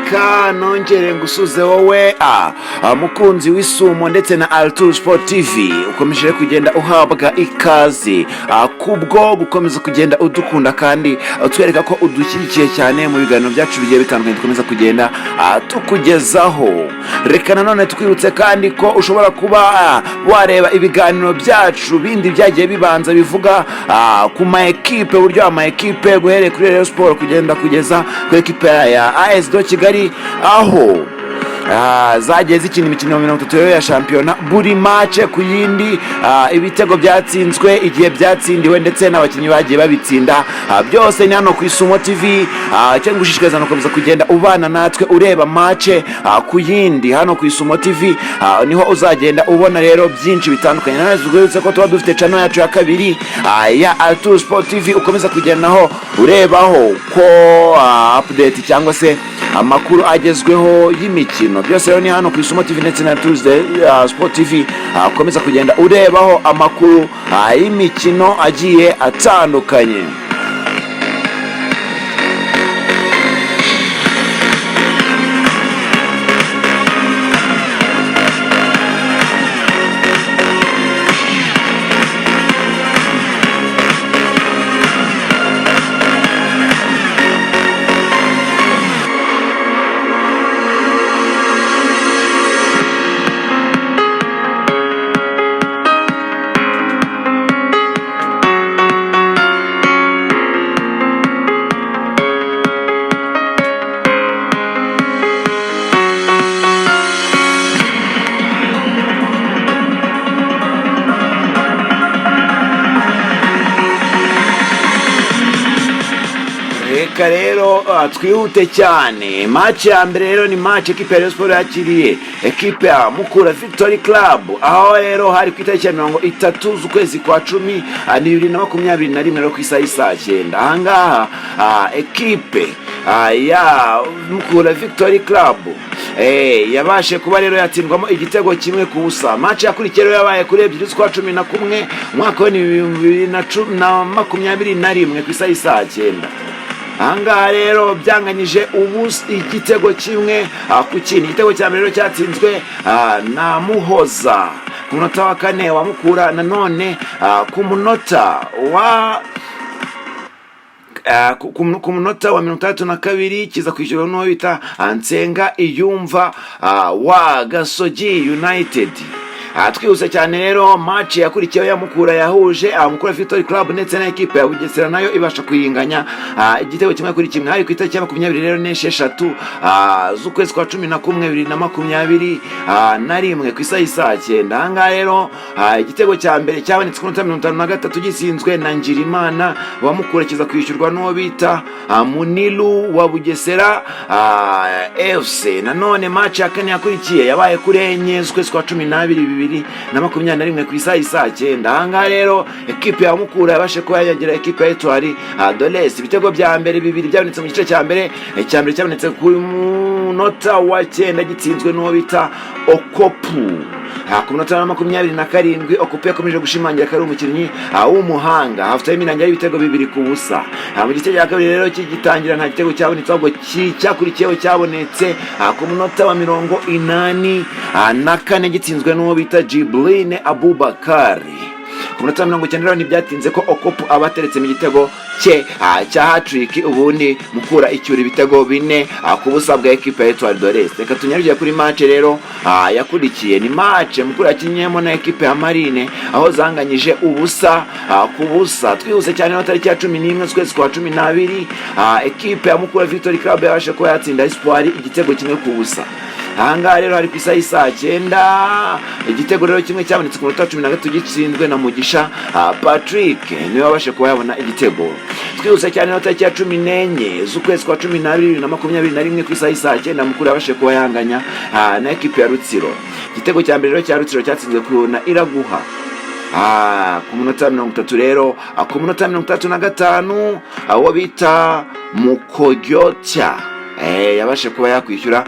reka nongere ngusuze wowe mukunzi w'Isumo ndetse na Altur Sport TV ukomeje kugenda uhabwa ikaze kubwo gukomeza kugenda udukunda kandi utwereka ko udushyigikiye cyane mu biganiro byacu bigiye bitandukanye dukomeza kugenda tukugezaho. Reka nanone twibutse kandi ko ushobora kuba wareba ibiganiro byacu bindi byagiye bibanza bivuga ku ma equipe, buryo ama equipe guhere kuri Rayon Sport kugenda kugeza ku equipe ya AS Kigali aho zagiye zikina imikino 30 ya shampiyona, buri match ku yindi, ibitego byatsinzwe, igihe byatsindiwe ndetse n'abakinnyi bagiye babitsinda, byose ni hano ku Isumo TV. Cyangwa gushishikariza no komeza kugenda ubana natwe ureba match ku yindi hano ku Isumo TV, niho uzagenda ubona rero byinshi bitandukanye. Nazugurutse ko tuba dufite channel yacu ya kabiri ya Altur Sport TV, ukomeza kugendaho urebaho ko update cyangwa se amakuru agezweho y'imikino. Byose rero ni hano ku Isumo TV ndetse na Tuesday Sport TV, ukomeza kugenda urebaho amakuru y'imikino agiye atandukanye. Reka rero twihute cyane. Match ya mbere rero ni match equipe ya Rayon Sport yakiriye equipe ya Mukura Victory Club, aho rero hari ku itariki ya 30 z'ukwezi kwa 10 2021 rero ku isaha 9. Ahangaha equipe ya Mukura Victory Club yabashe kuba rero yatsindwamo igitego kimwe ku busa. Match yakurikiye rero yabaye kuri 2 z'ukwa 11 mwaka wa 2021 ku isaha 9. Ahangaha rero byanganyije igitego kimwe ku kindi. Igitego cya mbere rero cyatsinzwe na Muhoza ku munota wa 4 wa Mukura, nanone ku munota wa ku munota wa 32 kiza kwishyurwa n'uwo bita Nsenga Iyumva wa Gasogi United. Twihuse cyane rero match yakurikiyeho ya Mukura yahuje Mukura Victory Club ndetse na equipe ya Bugesera, nayo ibasha kuyinganya igitego kimwe kuri kimwe. Hari ku itariki ya 20 rero n'esheshatu z'ukwezi kwa 11 2021 ku isaha 9. Ahangaha rero igitego cya mbere cyabonetse ku minota 53 gisinzwe na Ngirimana wa Mukura, kiza kwishyurwa n'uwo bita Munilu wa Bugesera FC. Nanone match ya kane yakurikiye yabaye kuri enye z'ukwezi kwa 12 2021 ku isaha 9. Ahangaha rero equipe ya Mukura yabashe kuba yagira equipe ya Etoile de l'Est. Ibitego bya mbere bibiri byabonetse mu gice cya mbere. Icyambere cyabonetse ku munota wa 9 gitsinzwe n'uwo bita Okopu. Ku munota wa 27 Okopu yakomeje gushimangira ko ari umukinnyi w'umuhanga, hafite iminangira y'ibitego bibiri ku busa. Mu gice cya kabiri rero kigitangira nta gitego cyabonetse, ahubwo cyakurikiyeho cyabonetse ku munota wa 84 gitsinzwe n'uwo bita Jibline Abubakari. Ku munota wa 90 ntibyatinze ko Okopu abateretse mu gitego cye cya hat-trick, ubundi Mukura icyura ibitego 4 ku busa bwa equipe ya Etoile de l'Est. Reka tunyarujye kuri match rero yakurikiye. Ni match Mukura yakinyemo na equipe ya Marine, aho zanganyije ubusa ku busa. Twihuse cyane no tariki ya 11 z'ukwezi kwa 12 equipe ya Mukura Victory Club yabashe kuba yatsinda Espoir igitego kimwe ku busa. Ahangaha rero hari ku isaha 9. Igitego rero kimwe cyabonetse ku munota 13 gitsinzwe na Mugisha Patrick, niwe wabashe kuba yabona igitego. Twihuse cyane no tariki ya 14 z'ukwezi kwa 12 2021 ku isaha 9 Mukura yabashe kuba yanganya na equipe ya Rutsiro. Igitego cya mbere rero cya Rutsiro cyatsinzwe na Iraguha ku munota 30 rero. Ku munota 35 wo bita Mukogyocha yabashe kuba yakwishyura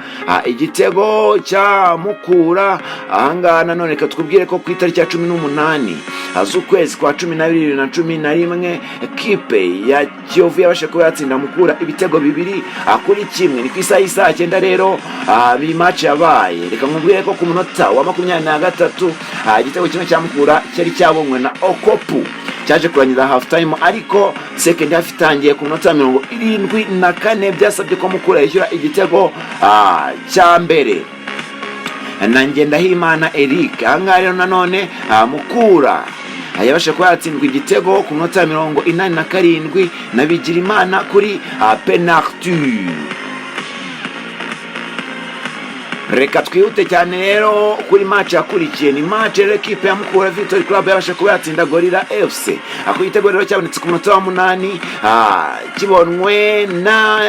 igitego cya Mukura. Ahangaha nanone reka twubwire ko ku itariki ya 18 z'ukwezi kwa 12 na 11 ekipe ya Kiyovu yabashe kuba yatsinda Mukura ibitego 2-1. ni ku isaha y'isaa 9 rero iyi match yabaye. Reka nkubwire ko ku munota wa 23 igitego kimwe cya Mukura cyari cyabonywe na Okopu cyaje kurangiza half time, ariko second half itangiye ku munota 74 byasabye ko Mukura yishyura igitego cya mbere na Ngendahimana Eric. Ahangaha rero nanone Mukura yabashe kuba yatsindwa igitego ku munota 87 na Bigirimana kuri penalty. Reka twihute cyane rero kuri match yakurikiye. Ni match l'equipe ya Mukura Victory Club yabashe kuba yatsinda Gorilla FC. Ako igitego rero cyabonetse ku munota wa 8 kibonwe na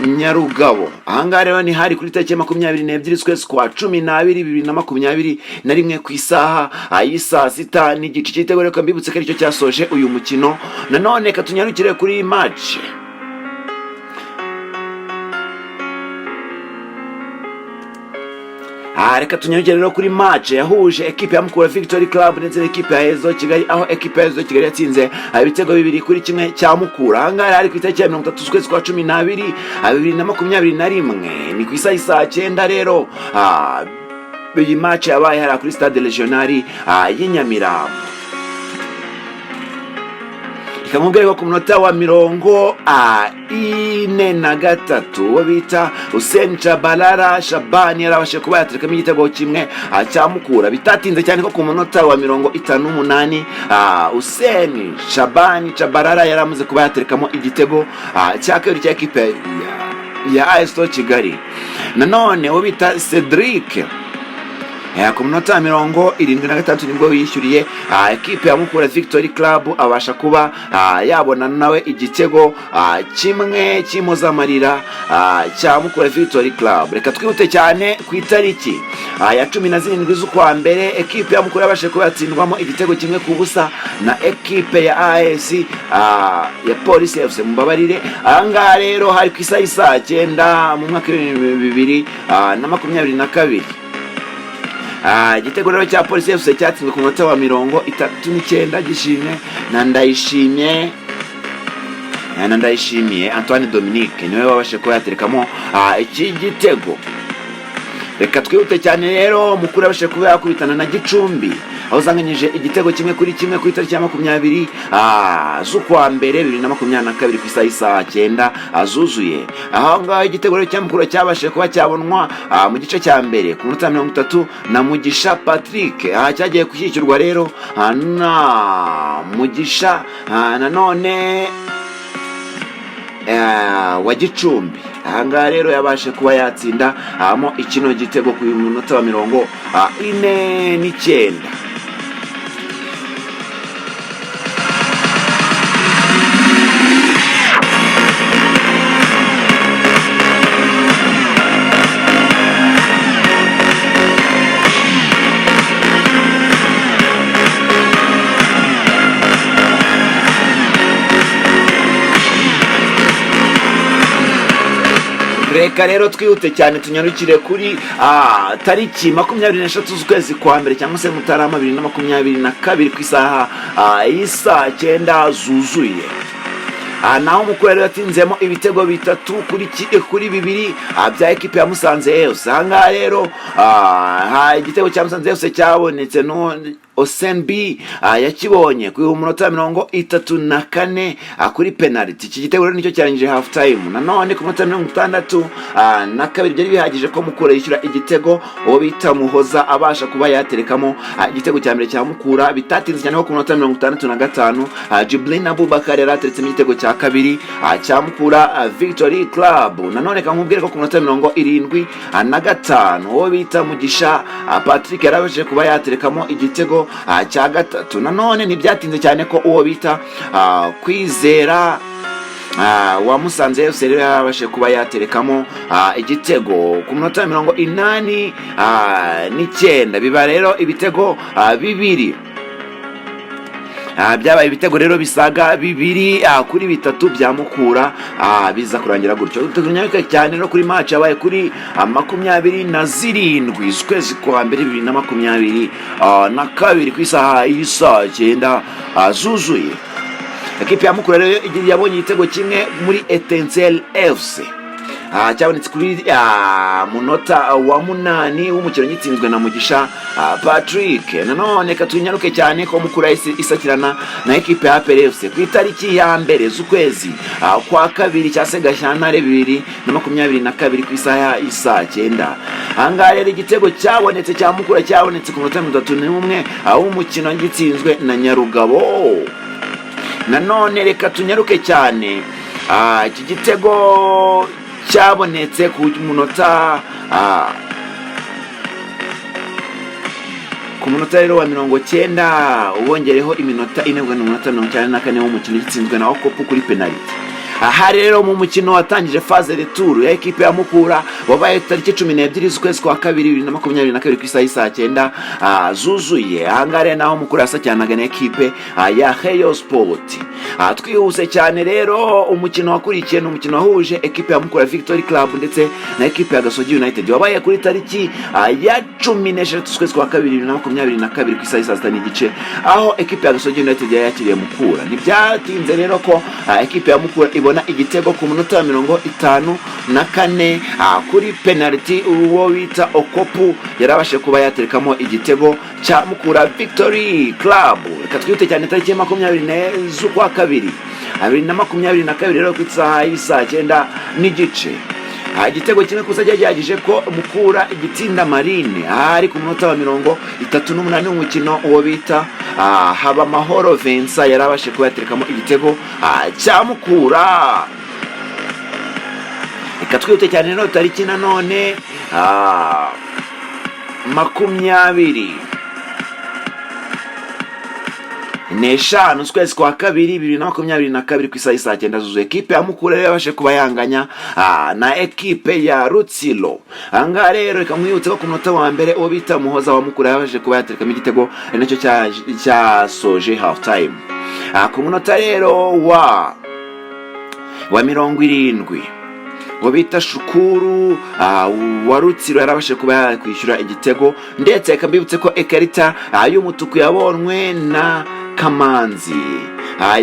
Nyarugabo. Ahangaha rero ni hari kuri tariki 22 z'ukwezi kwa 12 2021 ku isaha y'isa 6 n'igice. Igitego rero mbibutse ko aricyo cyasoje uyu mukino. Nanone katunyarukire kuri match reka tunyarukire rero kuri match yahuje ekipe ya Mukura Victory Club ndetse n'ekipe ya Hezo Kigali, aho ekipe ya Hezo Kigali yatsinze ibitego 2-1 cya Mukura. Ahangaha ari ku itariki ya 30 z'ukwezi kwa 12 2021 ni ku isaha y'isa 9 rero. Iyi match yabaye hari kuri Stade Regional y'Inyamirambo. Ikamubwira ko ku munota wa 43 wo bita Hussein Chabalala Shabani yarabashe kuba yaterekamo igitego kimwe cya Mukura. Bitatinze cyane ko ku munota wa 58 Hussein Shabani Chabalala yaramaze kuba yaterekamo igitego cya kabiri cya ekipe ya AS Kigali. Nanone wo bita Cedric ku munota 73 nibwo yishyuriye ekipe ya Mukura Victory Club, abasha kuba yabona nawe igitego kimwe cy'impozamarira cya Mukura Victory Club. Reka twihute cyane ku itariki ya 17 z'ukwa mbere ekipe ya Mukura yabashe kuba yatsindwamo igitego kimwe ku busa na ekipe ya AS ya Police FC Mbabarire. Ahangaha rero hari ku isaha y'isa 9 mu mwaka wa 2022. Igitego rero cya Police FC cyatsinzwe ku munota wa 39 gishimwe na Ndayishimiye Antoine Dominique niwe wabashe kuba yaterekamo iki gitego. Reka twihute cyane rero Mukura yabashe kuba yakubitana na Gicumbi, aho zanganyije igitego kimwe kuri kimwe ku itariki ya 20 z'ukwa mbere 2022 ku isaha y'isa 9 zuzuye. Aho ngaho igitego rero cya Mukura cyabashe kuba cyabonwa mu gice cya mbere ku munota 30 na Mugisha Patrick. Cyagiye gushyikirwa rero na Mugisha nanone wa Gicumbi. Ahangaha rero yabashe kuba yatsinda mo ikino gitego ku munota wa 49. Reka rero twihute cyane tunyarukire kuri tariki 23 z'ukwezi kwa mbere cyangwa se Mutarama 2022 ku isaha y'isa 9 zuzuye. Naho Mukura rero yatinzemo ibitego 3 kuri 2 bya ekipe ya Musanze FC. Ahangaha rero igitego cya Musanze FC cyabonetse no Osenbi yakibonye ku munota 34 kuri penalty. Iki gitego rero nicyo cyarangije half time. Nanone ku munota 62 byari bihagije ko Mukura yishyura igitego uwo bita Muhoza abasha kuba yaterekamo igitego cya mbere cya Mukura. Bitatinze cyane ko ku munota 65 Jibril Abubakar yarateretse igitego cya kabiri cya Mukura Victory Club. Nanone kankubwire ko ku munota 75 uwo bita Mugisha Patrick yarabashe kuba yaterekamo igitego cya gatatu. Nanone ntibyatinze cyane ko uwo bita Kwizera wa Musanze FC rero yabashe kuba yaterekamo igitego ku munota 89. Biba rero ibitego 2 byabaye ibitego rero bisaga 2-3 bya Mukura, biza kurangira gutyo. Tunyarike cyane no kuri match yabaye kuri 27 z'ukwezi kwa mbere 2022 ku isaha y'isa 9 zuzuye. Ekipe ya Mukura rero yabonye igitego kimwe muri Etincelle FC, cyabonetse kuri munota wa 8 w'umukino gitsinzwe na Mugisha Patrick. Nanone katunyaruke cyane ko Mukura isakirana na ekipe ya APR FC ku itariki ya mbere z'ukwezi kwa kabiri cyase Gashyantare 2022 ku isaha y'isa 9. Ahangaha rero igitego cyabonetse cya Mukura cyabonetse ku munota 31 w'umukino gitsinzwe na Nyarugabo. Nanone reka tunyaruke cyane, iki gitego cyabonetse ku munota rero wa 90 ubongereho iminota 4 w'umukino gitsinzwe na Okopu kuri penalty. Aha rero mu mukino watangije phase retour ya ekipe ya Mukura wabaye tariki 12 z'ukwezi kwa kabiri 2022 ku isaha y'isa 9 zuzuye. Ahangare naho Mukura yasacyanaga na ekipe ya Heyo Sport. Twihuse cyane rero umukino wakurikiye n'umukino wahuje ekipe ya Mukura Victory Club ndetse na ekipe ya Gasogi United wabaye kuri tariki ya 13 z'ukwezi kwa kabiri 2022 ku isaha y'isa 6 aho ekipe ya Gasogi United yakiriye Mukura. Ntibyatinze rero ko ekipe ya Mukura ibona igitego ku munota 54 kuri penalty uwo wita Okopu yarabashe kuba yaterekamo igitego cya Mukura Victory Club. Katwite cyane tariki 24 z'ukwa kabiri 2022 rero ku isaha y'isa 9 n'igice. Igitego kimwe kusa cyagerageje ko Mukura igitsinda Marine ari ku munota wa 38 w'umukino uwo bita Habamahoro Vincent yarabashe kuba yaterekamo igitego cya Mukura. Ikatwite cyane rero tariki nanone 25 z'ukwezi kwa kabiri 2022 ku isaha y'isa 9 zuzuye. Ekipe ya Mukura yabashe kuba yanganya na ekipe ya Rutsiro. Anga rero ikamwibutse ko ku munota wa mbere uwo bita Muhoza wa Mukura yabashe kuba yaterekamo igitego nacyo cyasoje half time. Ku munota rero wa 70 uwo bita Shukuru wa Rutsiro yarabashe kuba yakwishyura igitego, ndetse akambibutse ko ekarita y'umutuku yabonwe na Kamanzi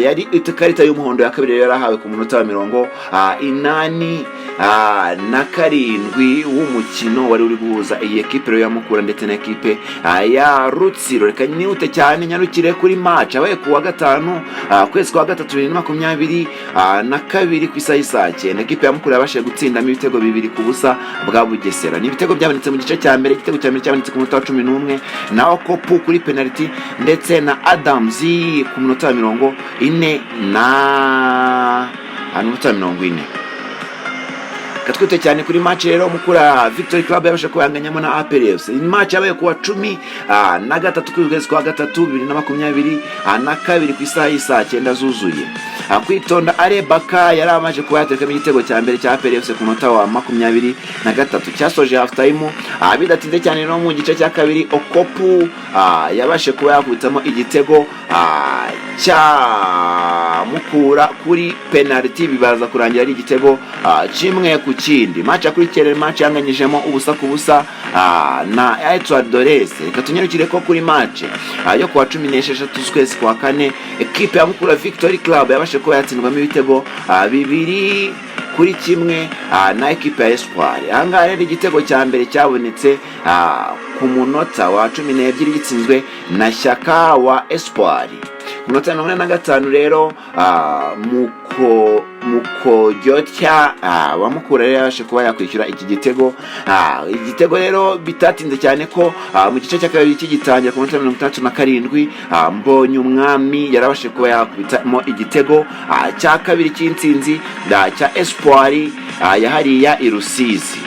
yari ikarita y'umuhondo ya kabiri yarahawe ku munota wa 87 w'umukino wari uri guhuza iyi ekipe ya Mukura ndetse na ekipe ya Rutsiro. Reka nihute cyane nyarukire kuri match abaye ku wa 5 kwezi kwa 3 2022 ku isaha y'isa 9. Ekipe ya Mukura yabashe gutsindamo ibitego 2-0 bwa Bugesera. Ni ibitego byabonetse mu gice cya mbere. Igitego cya mbere cyabonetse ku munota wa 11 na Okopu kuri penalty ndetse na Adams ku munota wa 40. Katwite cyane kuri match rero Mukura Victory Club yabashe kuyanganyamo na APR FC. Ni match yabaye kuwa 13 kwezi kwa 3 2022 ku isaha y'isa 9 zuzuye. Kwitonda Arebaka yaramaje kuba yaterekamo igitego cya mbere cya APR FC ku munota wa 23 cyasoje half time. Bidatinze cyane no mu gice cya kabiri Okopu yabashe kuba yakubitamo igitego cya Mukura kuri penalty, bibaza kurangira ari igitego kimwe ku kindi. Match akurikirana match yanganyijemo ubusa ku busa na Etoile Dorese. Reka tunyarukire ko kuri match yo kuwa 16 z'ukwezi kwa 4 ekipe ya Mukura Victory Club yabashe kuba yatsindwamo ibitego 2-1 na ekipe ya Espoir. Ahangaha rero igitego cya mbere cyabonetse ku munota wa 12 gitsinzwe na Shyaka wa Espoir. Ku munota wa 45 rero Mukojotya wa Mukura rero yabashe kuba yakwishyura iki gitego. Igitego rero bitatinze cyane ko mu gice cya kabiri kigitangira ku munota wa 67 Mbonye Umwami yarabashe kuba yakubitamo igitego cya kabiri cy'intsinzi cya Espoir yahariya i Rusizi.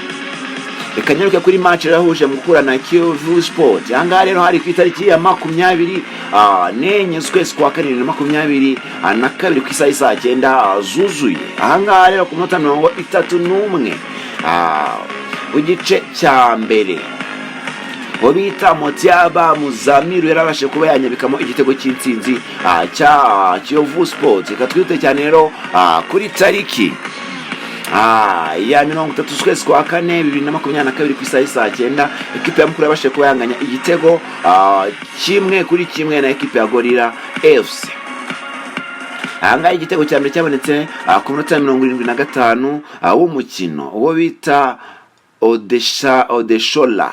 Reka nyaruke kuri match yahuje Mukura na Kiyovu Sport. Ahangaha rero hari ku itariki ya 24 z'ukwezi kwa 2022 ku isaha y'isa 9 zuzuye. Ahangaha rero ku munota 31 igice cya mbere uwo bita Motiaba Muzamiru yarabashe kuba yanyabikamo igitego cy'intsinzi cya Kiyovu Sports. Reka twite cyane rero kuri tariki ya 30 z'ukwezi kwa kane 2022 ku saa 9 ekipe ya Mukura yabashe kuba yanganya igitego 1-1 na ekipe ya Gorilla FC. Ahangaha igitego cya mbere cyabonetse ku minota 75 w'umukino uwo bita Odeshola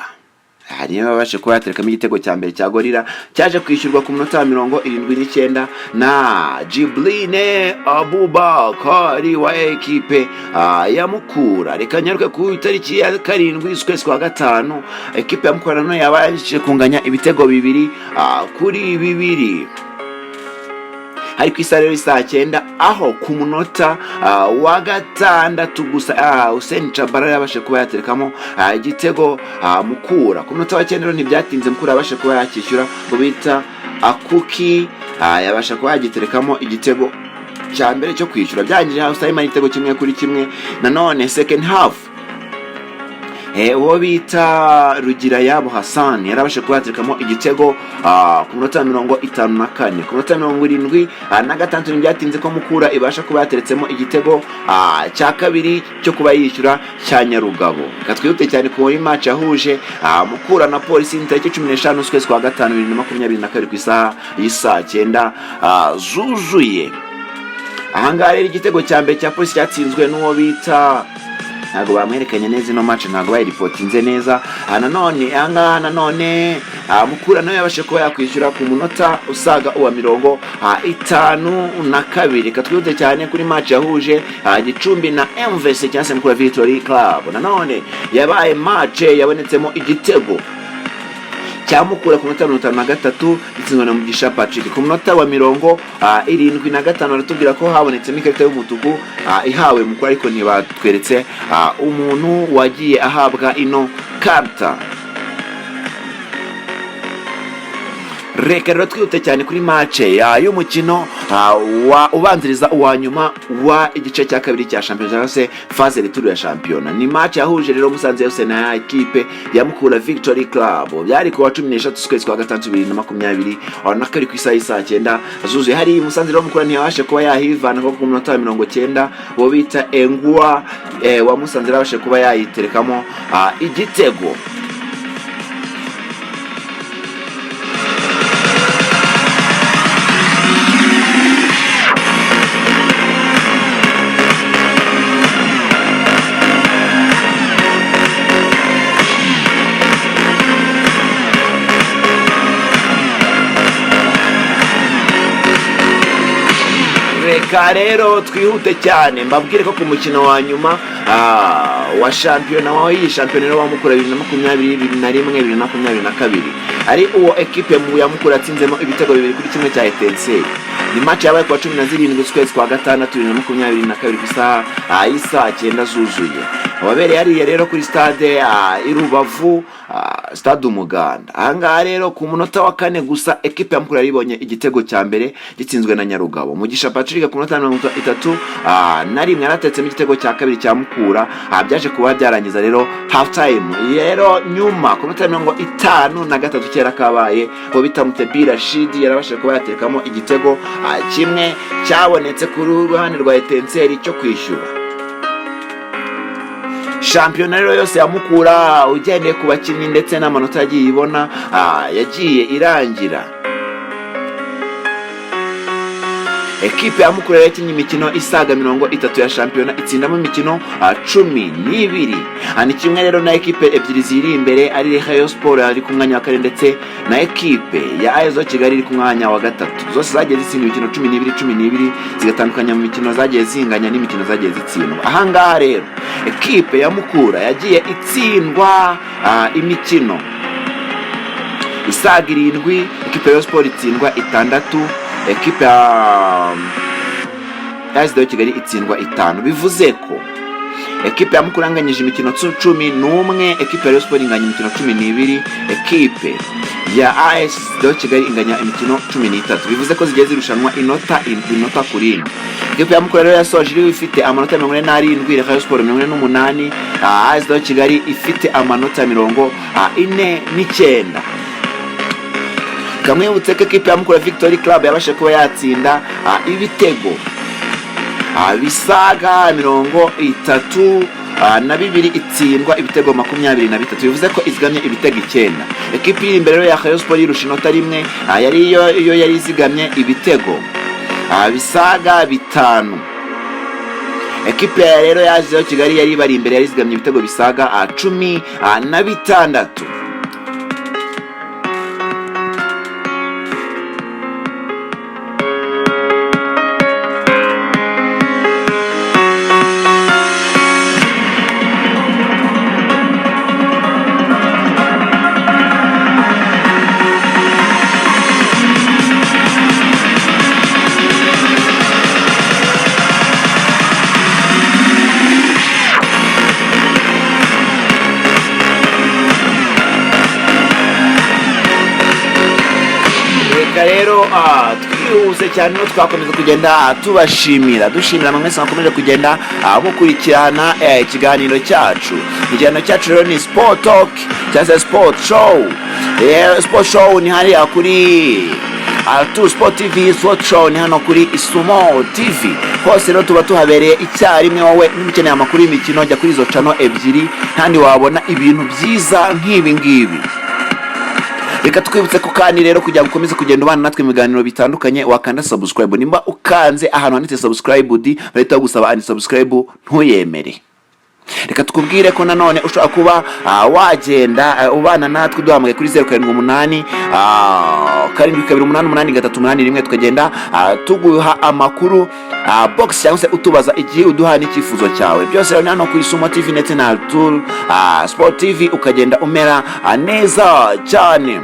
hanyuma babashe kuba yaterekamo igitego cya mbere cya Gorilla cyaje kwishyurwa ku minota 79 na Jibline Abubakari wa ekipe ya Mukura. Reka nyaruke ku itariki ya 7 z'ukwezi kwa gatanu ekipe ya Mukura nayo yabashije kunganya ibitego 2-2 hari ku isarero saa 9 aho ku munota wa gatandatu gusa Hussein Chabara yabashe kuba yaterekamo igitego Mukura. Ku munota wa 9 ntibyatinze Mukura yabashe kuba yakishyura ngo bita Akuki yabashe kuba yagiterekamo igitego cya mbere cyo kwishyura. Byangije Hussein igitego 1-1 nanone second half uwo bita Rugira Yabo Hassan yarabashe kuba yaterekamo igitego ku minota 54. Ku minota 76 ntibyatinze ko Mukura ibasha kuba yateretsemo igitego cya kabiri cyo kuba yishyura cya Nyarugabo. Katwihute cyane ku match yahuje Mukura na Polisi tariki 15 z'ukwezi kwa gatanu 2022 ku saa 9 zuzuye. Ahangaha rero igitego cya mbere cya Polisi cyatsinzwe n'uwo bita ntago bamwerekanye neza ino match, ntago bayiripotinze neza. Nanone Mukura nayo yabashe kuba yakwishyura ku munota usaga uwa 52. Katwihute cyane kuri match yahuje Gicumbi na MVC cyangwa se Mukura Victory Club. Nanone yabaye match yabonetsemo igitego cya Mukura ku minota 53 gitsinzwe na Mugisha Patrick. Ku minota wa 75 aratubwira ko habonetsemo ikarita y'umutuku ihawe Mukura, ariko ntibatweretse umuntu wagiye ahabwa ino karta. Reka rero twihute cyane kuri match y'umukino ubanziriza uwa nyuma wa igice cya kabiri cya shampiyona cyangwa se phase retour ya shampiyona. Ni match yahuje rero Musanze FC na ekipe ya Mukura Victory Club. Byari ku wa 13 z'ukwezi kwa gatandatu 2022 na kari ku saa 9 zuzuye. Hari Musanze rero Mukura ntiyabashe kuba yahivana ko ku minota 90 uwo bita Engua wa Musanze yabashe kuba yayiterekamo igitego. Reka rero twihute cyane mbabwire ko ku mukino wa nyuma wa shampiyona wa iyi shampiyona wa Mukura 2021-2022 ari uwo ekipe ya Mukura atsinzemo ibitego 2-1 cya Etincelle. Ni match yabaye ku wa 17 z'ukwezi kwa gatandatu 2022 ku saa 9 zuzuye. Wabereye ari rero kuri stade Irubavu stade Umuganda. Ahangaha rero ku munota wa 4 gusa ekipe ya Mukura yaribonye igitego cya mbere gitsinzwe na Nyarugabo. Mugisha Patrick ku munota 31 yaratetsemo igitego cya kabiri cya Mukura. Byaje kuba byarangiza rero half time. Rero nyuma ku munota 53 cyera kabaye bo bita Mutebira Rashid yarabashe kuba yatekamo igitego kimwe cyabonetse ku ruhande rwa Etincelle cyo kwishyura. Shampiyona rero yose ya Mukura ugendeye ku bakinnyi ndetse n'amanota yagiye ibona yagiye irangira. Ekipe ya Mukura yakinnye imikino isaga 30 ya shampiyona itsindamo imikino 12. Ni kimwe rero na ekipe ebyiri ziri imbere ari Rayon Sport ari ku mwanya wa 4 ndetse na ekipe ya AS Kigali iri ku mwanya wa 3. Zose zagiye zitsinda imikino 12 zigatandukanya mu mikino zagiye zinganya n'imikino zagiye zitsindwa. Ahangaha rero ekipe ya Mukura yagiye itsindwa imikino isaga 7, ekipe ya Sport itsindwa 6, ekipe ya AS Kigali itsindwa 5. Bivuze ko ekipe ya Mukura anganyije imikino 11, ekipe ya Sport inganya imikino 12, ekipe ya AS Kigali inganya imikino 13. Bivuze ko zigiye zirushanwa inota kuri ino. ikipe ya Mukura rero yasoje iri ifite amanota 47, Rayon Sport 48, AS Kigali ifite amanota 49. Kamwe uteke ikipe ya Mukura Victory Club yabashe kuba yatsinda ibitego bisaga 32 itsindwa ibitego 23, bivuze ko izigamye ibitego 9. Ekipe iri imbere rero ya Rayon Sport irusha inota rimwe, yari iyo yari izigamye ibitego bisaga 5. Ekipe rero yaje Kigali yari bari imbere yari izigamye ibitego bisaga 16. Rero twihuse cyane no twakomeza kugenda dushimira mwese mwakomeje kugenda mukurikirana ikiganiro cyacu. Ikiganiro cyacu rero ni Sport Talk cyangwa Sport Show. Sport Show ni hariya kuri Altu Sport TV, Sport Show ni hano kuri Isumo TV. Hose rero tuba tuhabereye icyarimwe. Wowe n'umukeneye amakuru y'imikino jya kuri izo channel ebyiri kandi wabona ibintu byiza nk'ibi ngibi. Reka twibutse ko kandi rero kugira ngo ukomeze kugenda ubana natwe mu biganiro bitandukanye wakanda subscribe. Nimba ukanze ahantu handitse subscribe bahita gusaba unsubscribe ntuyemere. Reka tukubwire ko nanone ushobora kuba wagenda ubana natwe duhamagaye kuri 078 7288381 tukagenda tuguha amakuru box cyangwa se utubaza igihe uduha n'icyifuzo cyawe. Byose rero hano ku Isumo TV ndetse na Altu Sport TV ukagenda umera neza cyane.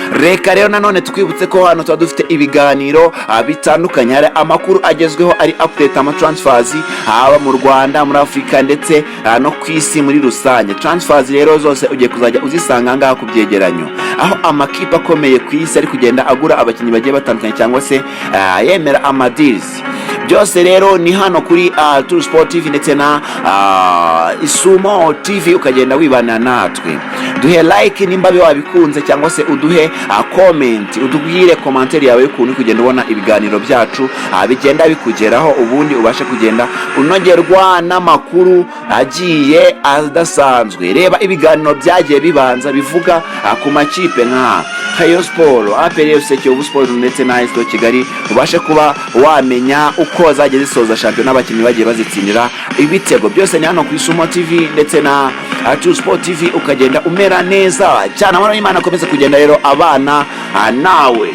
Reka rero nanone tukwibutse ko hano tuba dufite ibiganiro bitandukanye, hari amakuru agezweho, ari update transfers haba mu Rwanda, muri Afrika ndetse no kwisi muri rusange. Transfers rero zose ugiye kuzajya uzisanga ngaha ku byegeranyo, aho amakipe akomeye ku isi ari kugenda agura abakinnyi bagiye batandukanye cyangwa se yemera amadeals. Byose rero ni hano kuri Altu Sport TV ndetse na Isumo TV ukagenda wibana natwe. Duhe like nimba wabikunze cyangwa se uduhe comment, udubwire commentaire yawe y'ukuntu kugenda ubona ibiganiro byacu bigenda bikugeraho, ubundi ubashe kugenda unogerwa n'amakuru agiye adasanzwe. Reba ibiganiro byagiye bibanza bivuga ku makipe nka Rayon Sport, APR FC, Kiyovu Sport ndetse na AS Kigali, ubashe kuba wamenya uko zagiye zisoza shampiyona n'abakinnyi bagiye bazitsindira ibitego. Byose ni hano ku Isumo TV ndetse na Altu Sport TV ukagenda umera neza cyane. Imana akomeze kugenda rero abana nawe.